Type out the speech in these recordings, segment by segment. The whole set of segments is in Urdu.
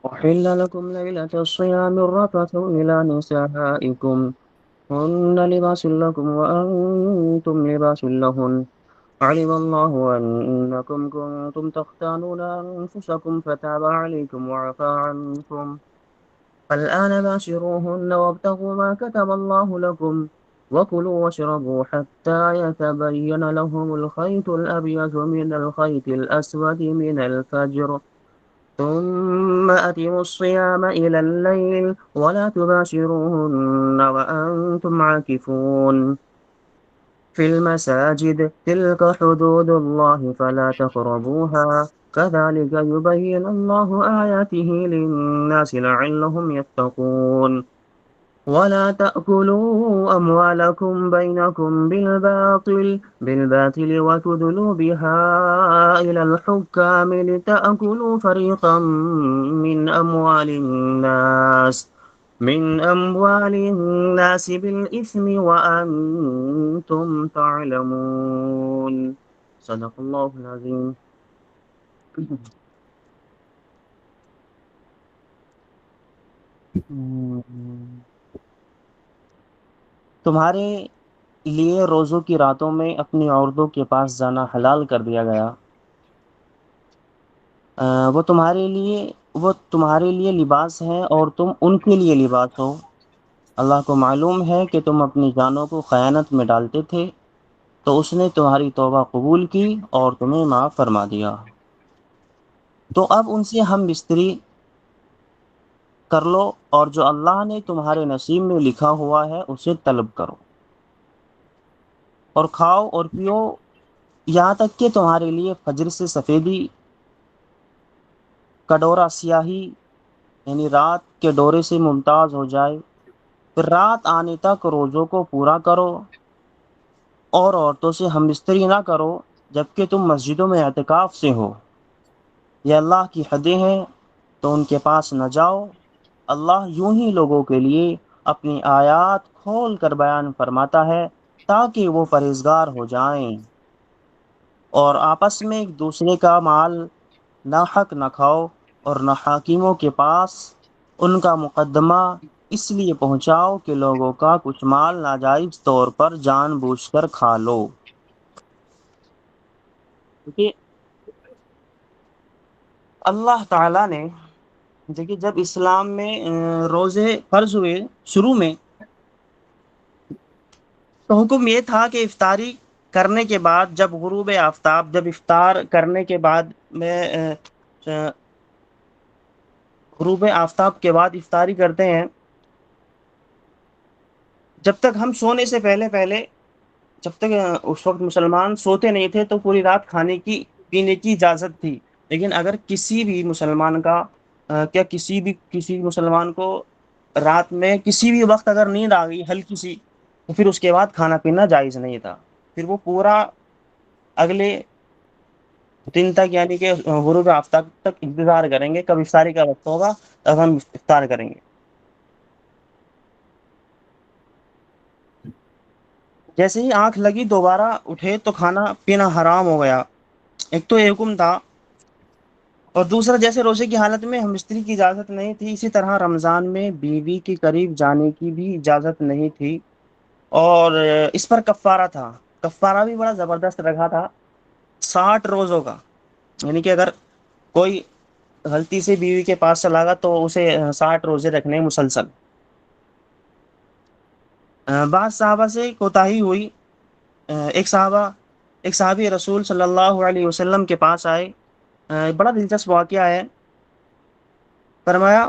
أحل لكم ليلة الصيام الرفث إلى نسائكم هن لباس لكم وأنتم لباس لهن علم الله أنكم كنتم تختانون أنفسكم فتاب عليكم وعفى عنكم فالآن باشروهن وابتغوا ما كتب الله لكم وكلوا واشربوا حتى يتبين لهم الخيط الأبيض من الخيط الأسود من الفجر ثم أتموا الصيام إلى الليل ولا تباشروهن وأنتم عاكفون في المساجد تلك حدود الله فلا تقربوها كذلك يبين الله آياته للناس لعلهم يتقون ولا تأكلوا أموالكم بينكم بالباطل وتدلوا بها إلى الحكام لتأكلوا فريقا من أموال الناس بالإثم وأنتم تعلمون صدق الله العظيم. تمہارے لیے روزوں کی راتوں میں اپنی عورتوں کے پاس جانا حلال کر دیا گیا. وہ تمہارے لیے لباس ہیں اور تم ان کے لیے لباس ہو. اللہ کو معلوم ہے کہ تم اپنی جانوں کو خیانت میں ڈالتے تھے تو اس نے تمہاری توبہ قبول کی اور تمہیں معاف فرما دیا. تو اب ان سے ہم بستری کر لو اور جو اللہ نے تمہارے نصیب میں لکھا ہوا ہے اسے طلب کرو اور کھاؤ اور پیو یہاں تک کہ تمہارے لیے فجر سے سفیدی کا ڈورا سیاہی یعنی رات کے ڈورے سے ممتاز ہو جائے. پھر رات آنے تک روزوں کو پورا کرو اور عورتوں سے ہم بستری نہ کرو جبکہ تم مسجدوں میں اعتکاف سے ہو. یہ اللہ کی حدیں ہیں تو ان کے پاس نہ جاؤ. اللہ یوں ہی لوگوں کے لیے اپنی آیات کھول کر بیان فرماتا ہے تاکہ وہ پرہیزگار ہو جائیں. اور آپس میں ایک دوسرے کا مال ناحق نہ کھاؤ اور نہ حاکموں کے پاس ان کا مقدمہ اس لیے پہنچاؤ کہ لوگوں کا کچھ مال ناجائز طور پر جان بوجھ کر کھا لو. کیونکہ اللہ تعالیٰ نے دیکھیے جب اسلام میں روزے فرض ہوئے شروع میں تو حکم یہ تھا کہ افطاری کرنے کے بعد جب افطار کرنے کے بعد میں غروب آفتاب کے بعد افطاری کرتے ہیں جب تک ہم سونے سے پہلے جب تک اس وقت مسلمان سوتے نہیں تھے تو پوری رات کھانے کی پینے کی اجازت تھی. لیکن اگر کسی بھی مسلمان کا کسی مسلمان کو رات میں کسی بھی وقت اگر نیند آ گئی ہلکی سی تو پھر اس کے بعد کھانا پینا جائز نہیں تھا. پھر وہ پورا اگلے دن تک یعنی کہ غروب آفتاب تک انتظار کریں گے کب افطاری کا وقت ہوگا تب ہم افطار کریں گے. جیسے ہی آنکھ لگی دوبارہ اٹھے تو کھانا پینا حرام ہو گیا. ایک تو یہ حکم تھا اور دوسرا جیسے روزے کی حالت میں ہم بستری کی اجازت نہیں تھی اسی طرح رمضان میں بیوی کے قریب جانے کی بھی اجازت نہیں تھی. اور اس پر کفارہ تھا. کفارہ بھی بڑا زبردست رکھا تھا 60 روزوں کا. یعنی کہ اگر کوئی غلطی سے بیوی کے پاس چلا گا تو اسے 60 روزے رکھنے مسلسل. بعض صحابہ سے کوتاہی ہوئی. ایک صحابی رسول صلی اللہ علیہ وسلم کے پاس آئے. بڑا دلچسپ واقعہ ہے. فرمایا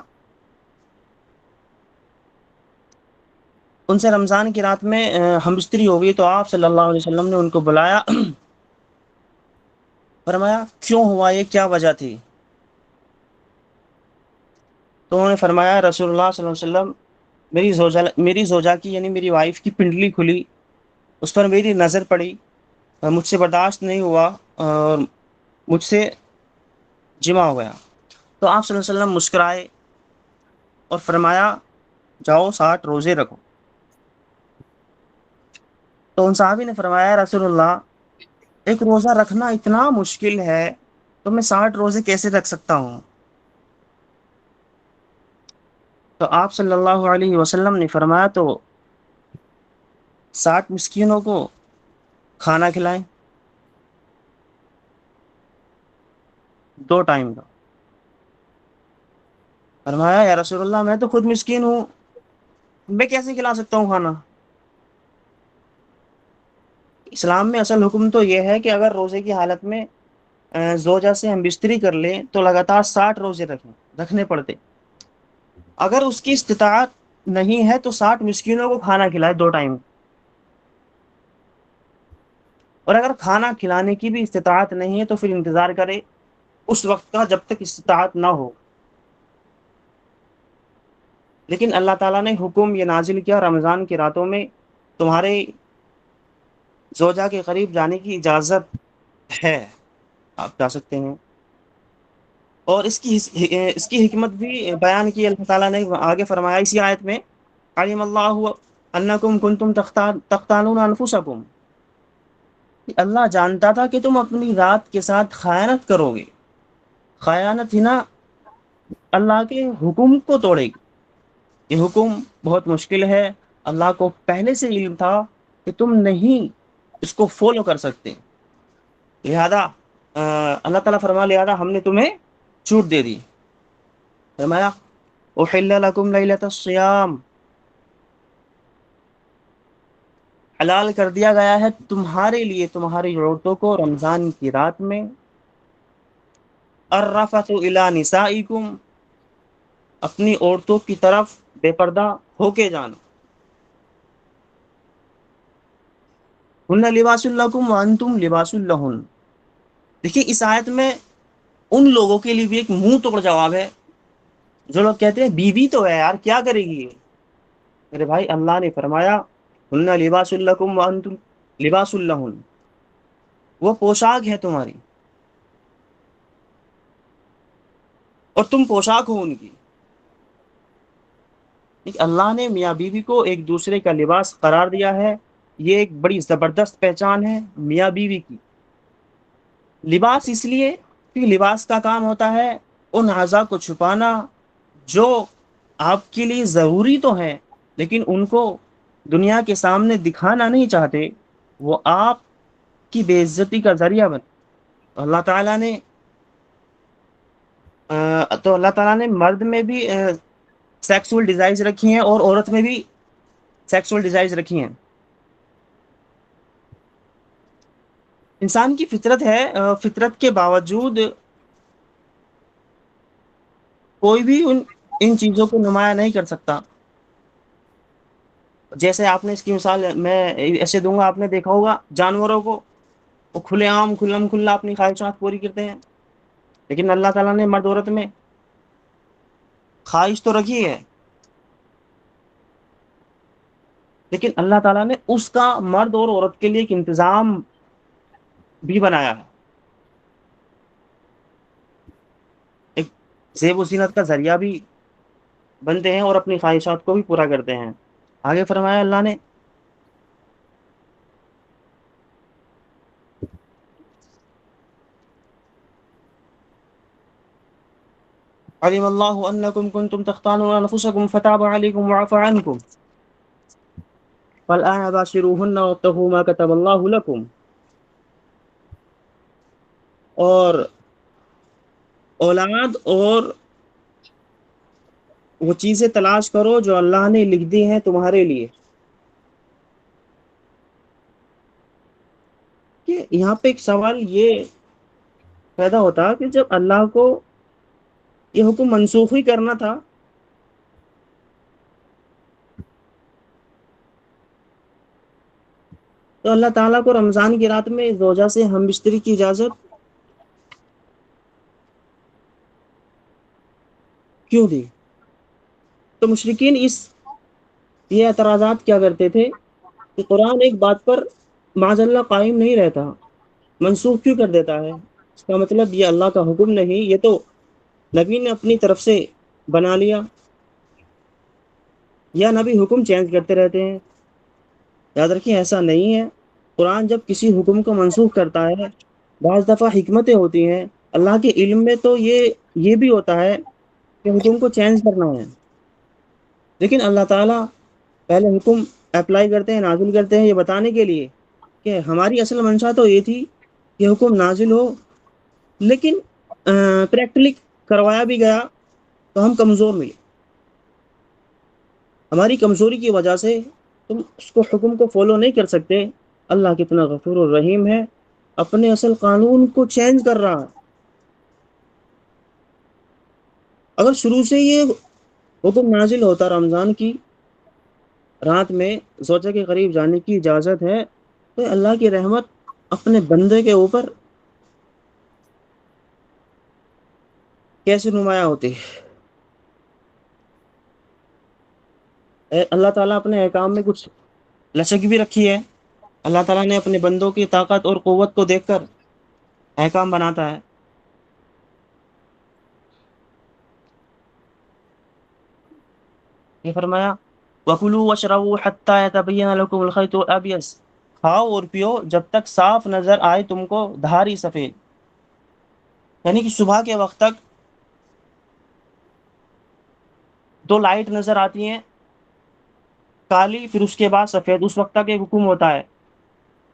ان سے رمضان کی رات میں ہم بستری ہو گئی تو آپ صلی اللہ علیہ وسلم نے ان کو بلایا. فرمایا کیوں ہوا یہ کیا وجہ تھی. تو انہوں نے فرمایا رسول اللہ صلی اللہ علیہ وسلم میری زوجہ کی یعنی میری وائف کی پنڈلی کھلی اس پر میری نظر پڑی مجھ سے برداشت نہیں ہوا اور مجھ سے جمع ہو گیا. تو آپ صلی اللہ علیہ وسلم مسکرائے اور فرمایا جاؤ 60 روزے رکھو. تو ان صحابی نے فرمایا رسول اللہ ایک روزہ رکھنا اتنا مشکل ہے تو میں 60 روزے کیسے رکھ سکتا ہوں. تو آپ صلی اللہ علیہ وسلم نے فرمایا تو 60 مسکینوں کو کھانا کھلائیں، 2 ٹائم کا۔ فرمایا یا رسول اللہ میں تو خود مسکین ہوں، میں کیسے کھلا سکتا ہوں کھانا؟ اسلام میں اصل حکم تو یہ ہے کہ اگر روزے کی حالت میں زوجہ سے ہم بستری کر لیں تو لگاتار 60 روزے رکھنے پڑتے۔ اگر اس کی استطاعت نہیں ہے تو 60 مسکینوں کو کھانا کھلائے 2 ٹائم۔ اور اگر کھانا کھلانے کی بھی استطاعت نہیں ہے تو پھر انتظار کرے اس وقت کا جب تک استطاعت نہ ہو۔ لیکن اللہ تعالیٰ نے حکم یہ نازل کیا رمضان کی راتوں میں تمہارے زوجہ کے قریب جانے کی اجازت ہے، آپ جا سکتے ہیں۔ اور اس کی حکمت بھی بیان کی اللہ تعالیٰ نے آگے فرمایا اسی آیت میں، علم اللہ انکم کنتم تختانون انفسکم، اللہ جانتا تھا کہ تم اپنی ذات کے ساتھ خیانت کرو گے۔ خیانت ہی نا اللہ کے حکم کو توڑے گی، یہ حکم بہت مشکل ہے، اللہ کو پہلے سے علم تھا کہ تم نہیں اس کو فالو کر سکتے، لہذا اللہ تعالیٰ فرما لہذا ہم نے تمہیں چھوٹ دے دی۔ فرمایا احل لکم لیلۃ الصیام، حلال کر دیا گیا ہے تمہارے لیے تمہاری عورتوں کو رمضان کی رات میں، الرفث الی نسائکم، اپنی عورتوں کی طرف بے پردہ ہو کے جانا، ہن لباس لکم وانتم لباس لہن۔ دیکھیے اس آیت میں ان لوگوں کے لیے بھی ایک منہ توڑ جواب ہے جو لوگ کہتے ہیں بیوی تو ہے یار کیا کرے گی یہ۔ میرے بھائی اللہ نے فرمایا ہن لباس لکم وانتم لباس لہن، وہ پوشاک ہے تمہاری اور تم پوشاک ہو ان کی۔ اللہ نے میاں بیوی کو ایک دوسرے کا لباس قرار دیا ہے، یہ ایک بڑی زبردست پہچان ہے میاں بیوی کی۔ لباس اس لیے کہ لباس کا کام ہوتا ہے ان اعضاء کو چھپانا جو آپ کے لیے ضروری تو ہیں لیکن ان کو دنیا کے سامنے دکھانا نہیں چاہتے، وہ آپ کی بے عزتی کا ذریعہ بن۔ اللہ تعالیٰ نے مرد میں بھی سیکسول ڈیزائرز رکھی ہیں اور عورت میں بھی سیکسول ڈیزائرز رکھی ہیں۔ انسان کی فطرت ہے، فطرت کے باوجود کوئی بھی ان چیزوں کو نمایاں نہیں کر سکتا۔ جیسے آپ نے اس کی مثال میں ایسے دوں گا، آپ نے دیکھا ہوگا جانوروں کو وہ کھلے عام کھلم کھلا اپنی خواہشات پوری کرتے ہیں، لیکن اللہ تعالیٰ نے مرد عورت میں خواہش تو رکھی ہے، لیکن اللہ تعالیٰ نے اس کا مرد اور عورت کے لیے ایک انتظام بھی بنایا ہے، ایک زیب و زینت کا ذریعہ بھی بنتے ہیں اور اپنی خواہشات کو بھی پورا کرتے ہیں۔ آگے فرمایا اللہ نے علم اللہ انکم کنتم تختانون انفسکم فتاب علیکم وعفى عنکم فالآن باشروہن وابتغوا ما كتب اللہ لکم، اور اولاد اور وہ چیزیں تلاش کرو جو اللہ نے لکھ دی ہیں تمہارے لیے۔ کہ یہاں پہ ایک سوال یہ پیدا ہوتا کہ جب اللہ کو یہ حکم منسوخ ہی کرنا تھا تو اللہ تعالیٰ کو رمضان کی رات میں زوجہ سے ہم بستری کی اجازت کیوں دی؟ تو مشرکین یہ اعتراضات کیا کرتے تھے کہ قرآن ایک بات پر معاذ اللہ قائم نہیں رہتا، منسوخ کیوں کر دیتا ہے؟ اس کا مطلب یہ اللہ کا حکم نہیں، یہ تو نبی نے اپنی طرف سے بنا لیا، یا نبی حکم چینج کرتے رہتے ہیں۔ یاد رکھیں ایسا نہیں ہے، قرآن جب کسی حکم کو منسوخ کرتا ہے بعض دفعہ حکمتیں ہوتی ہیں، اللہ کے علم میں تو یہ بھی ہوتا ہے کہ حکم کو چینج کرنا ہے۔ لیکن اللہ تعالیٰ پہلے حکم اپلائی کرتے ہیں، نازل کرتے ہیں، یہ بتانے کے لیے کہ ہماری اصل منشا تو یہ تھی کہ حکم نازل ہو، لیکن پریکٹیکلی کروایا بھی گیا تو ہم کمزور ملے، ہماری کمزوری کی وجہ سے تم اس کو حکم کو فالو نہیں کر سکتے۔ اللہ کتنا غفور الرحیم ہے، اپنے اصل قانون کو چینج کر رہا ہے۔ اگر شروع سے یہ حکم نازل ہوتا رمضان کی رات میں زوجہ کے قریب جانے کی اجازت ہے، تو اللہ کی رحمت اپنے بندے کے اوپر کیسے نمایاں ہوتی ہے۔ اللہ تعالیٰ اپنے احکام میں کچھ لچک بھی رکھی ہے۔ اللہ تعالیٰ نے اپنے بندوں کی طاقت اور قوت کو دیکھ کر احکام بناتا ہے۔ یہ فرمایا وَكُلُوا وَاشْرَبُوا حَتَّى يَتَبَيَّنَ لَكُمُ الْخَيْطُ الْأَبْيَضُ، کھاؤ اور پیو جب تک صاف نظر آئے تم کو دھاری سفید، یعنی کہ صبح کے وقت تک دو لائٹ نظر آتی ہیں، کالی پھر اس کے بعد سفید، اس وقت تک ایک حکم ہوتا ہے،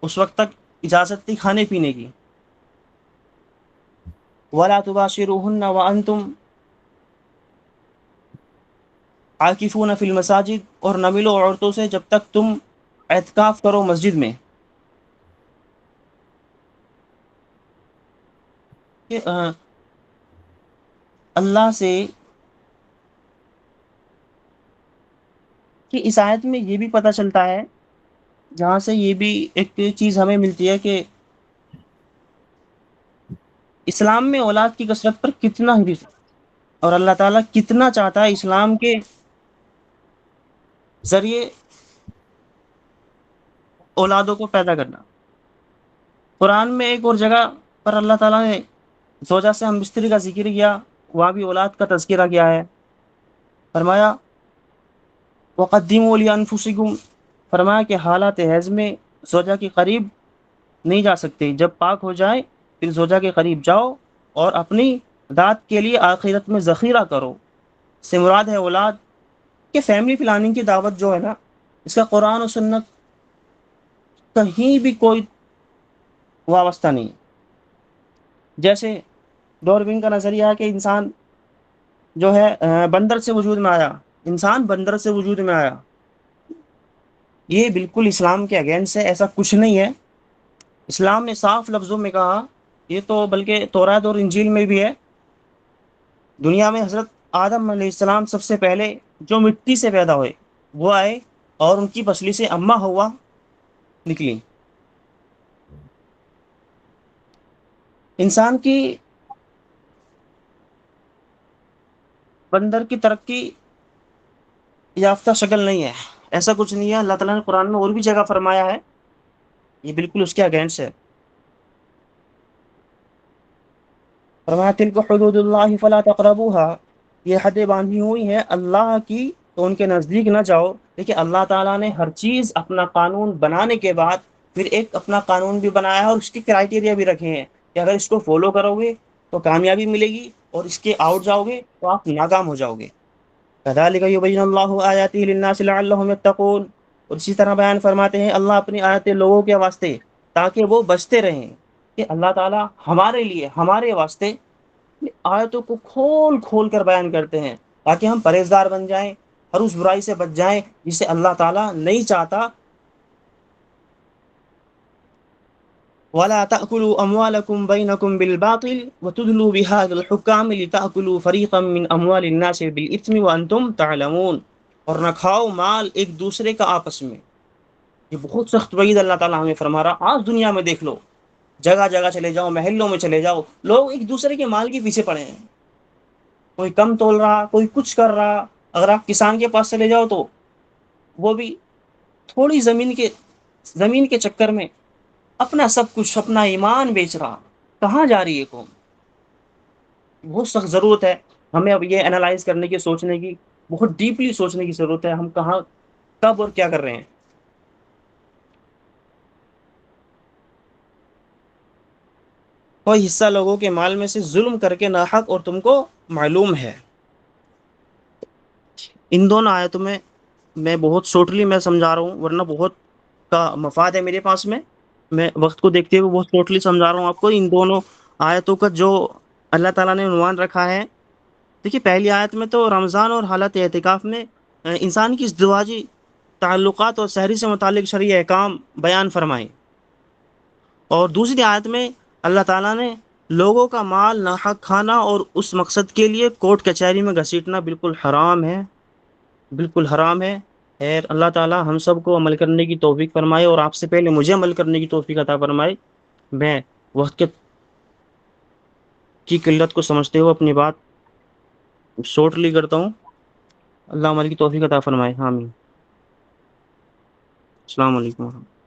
اس وقت تک اجازت تھی کھانے پینے کی۔ وَلَا تُبَاشِرُوهُنَّ وَأَنْتُمْ عاکفون فی المساجد، اور نہ ملو عورتوں سے جب تک تم اعتکاف کرو مسجد میں۔ کہ اللہ سے کہ اس آیت میں یہ بھی پتہ چلتا ہے، جہاں سے یہ بھی ایک چیز ہمیں ملتی ہے کہ اسلام میں اولاد کی کثرت پر کتنا حرص ہے، اور اللہ تعالیٰ کتنا چاہتا ہے اسلام کے ذریعے اولادوں کو پیدا کرنا۔ قرآن میں ایک اور جگہ پر اللہ تعالیٰ نے زوجہ سے ہم بستری کا ذکر کیا، وہاں بھی اولاد کا تذکرہ کیا ہے۔ فرمایا وَقَدِّمُوا لِأَنفُسِكُمْ، فرمایا کہ حالات حیض میں زوجہ کے قریب نہیں جا سکتے، جب پاک ہو جائے پھر زوجہ کے قریب جاؤ اور اپنی ذات کے لیے آخرت میں ذخیرہ کرو۔ سے مراد ہے اولاد کہ فیملی پلاننگ کی دعوت جو ہے نا، اس کا قرآن و سنت کہیں بھی کوئی وابستہ نہیں۔ جیسے ڈاروین کا نظریہ ہے کہ انسان جو ہے بندر سے وجود میں آیا، انسان بندر سے وجود میں آیا، یہ بالکل اسلام کے اگینسٹ ہے، ایسا کچھ نہیں ہے۔ اسلام نے صاف لفظوں میں کہا، یہ تو بلکہ تورات اور انجیل میں بھی ہے، دنیا میں حضرت آدم علیہ السلام سب سے پہلے جو مٹی سے پیدا ہوئے وہ آئے، اور ان کی پسلی سے اماں ہوا نکلی۔ انسان کی بندر کی ترقی یافتہ شکل نہیں ہے، ایسا کچھ نہیں ہے۔ اللہ تعالیٰ نے قرآن میں اور بھی جگہ فرمایا ہے، یہ بالکل اس کے اگینسٹ ہے۔ فرمایا تلک حدود اللہ فلا تقربوها، یہ حدیں باندھی ہوئی ہیں اللہ کی تو ان کے نزدیک نہ جاؤ۔ دیکھیں اللہ تعالیٰ نے ہر چیز اپنا قانون بنانے کے بعد پھر ایک اپنا قانون بھی بنایا ہے، اور اس کی کرائٹیریا بھی رکھے ہیں کہ اگر اس کو فالو کرو گے تو کامیابی ملے گی، اور اس کے آؤٹ جاؤ گے تو آپ ناکام ہو جاؤ گے۔ كذلك يبين الله آياته للناس لعلهم يتقون، اور اسی طرح بیان فرماتے ہیں اللہ اپنی آیتیں لوگوں کے واسطے تاکہ وہ بچتے رہیں۔ کہ اللہ تعالیٰ ہمارے لیے ہمارے واسطے آیتوں کو کھول کھول کر بیان کرتے ہیں تاکہ ہم پرہیزگار بن جائیں، ہر اس برائی سے بچ جائیں جسے اللہ تعالیٰ نہیں چاہتا۔ وَلَا تَأْكُلُوا أَمْوَالَكُمْ بَيْنَكُمْ بِالْبَاطِلِ وَتُدْلُوا بِهَا الْحُكَّامِ لِتَأْكُلُوا فَرِيقًا مِّنْ أَمْوَالِ النَّاسِ بِالْإِثْمِ وَأَنْتُمْ تَعْلَمُونَ، اور نہ کھاؤ مال ایک دوسرے کا آپس میں۔ یہ بہت سخت وعید اللہ تعالیٰ ہمیں فرما رہا۔ آج دنیا میں دیکھ لو، جگہ جگہ چلے جاؤ، محلوں میں چلے جاؤ، لوگ ایک دوسرے کے مال کے پیچھے پڑے ہیں، کوئی کم تول رہا، کوئی کچھ کر رہا۔ اگر آپ کسان کے پاس چلے جاؤ تو وہ بھی تھوڑی زمین کے چکر میں اپنا سب کچھ، اپنا ایمان بیچ رہا۔ کہاں جا رہی ہے قوم؟ بہت سخت ضرورت ہے ہمیں اب یہ انالائز کرنے کی، سوچنے کی، بہت ڈیپلی سوچنے کی ضرورت ہے، ہم کہاں، کب اور کیا کر رہے ہیں۔ کوئی حصہ لوگوں کے مال میں سے ظلم کر کے ناحق، اور تم کو معلوم ہے۔ ان دونوں آیتوں میں بہت شارٹلی میں سمجھا رہا ہوں، ورنہ بہت کا مفاد ہے میرے پاس میں وقت کو دیکھتے ہوئے بہت شارٹلی سمجھا رہا ہوں آپ کو۔ ان دونوں آیتوں کا جو اللہ تعالیٰ نے عنوان رکھا ہے، دیکھیے پہلی آیت میں تو رمضان اور حالت اعتکاف میں انسان کی ازدواجی تعلقات اور شہری سے متعلق شرعی احکام بیان فرمائے، اور دوسری آیت میں اللہ تعالیٰ نے لوگوں کا مال ناحق کھانا اور اس مقصد کے لیے کورٹ کچہری میں گھسیٹنا بالکل حرام ہے، بالکل حرام ہے۔ خیر اللہ تعالیٰ ہم سب کو عمل کرنے کی توفیق فرمائے، اور آپ سے پہلے مجھے عمل کرنے کی توفیق عطا فرمائے۔ میں وقت کی قلت کو سمجھتے ہوئے اپنی بات شارٹلی کرتا ہوں۔ اللہ عمل کی توفیق عطا فرمائے، آمین۔ السلام علیکم ورحمۃ اللہ۔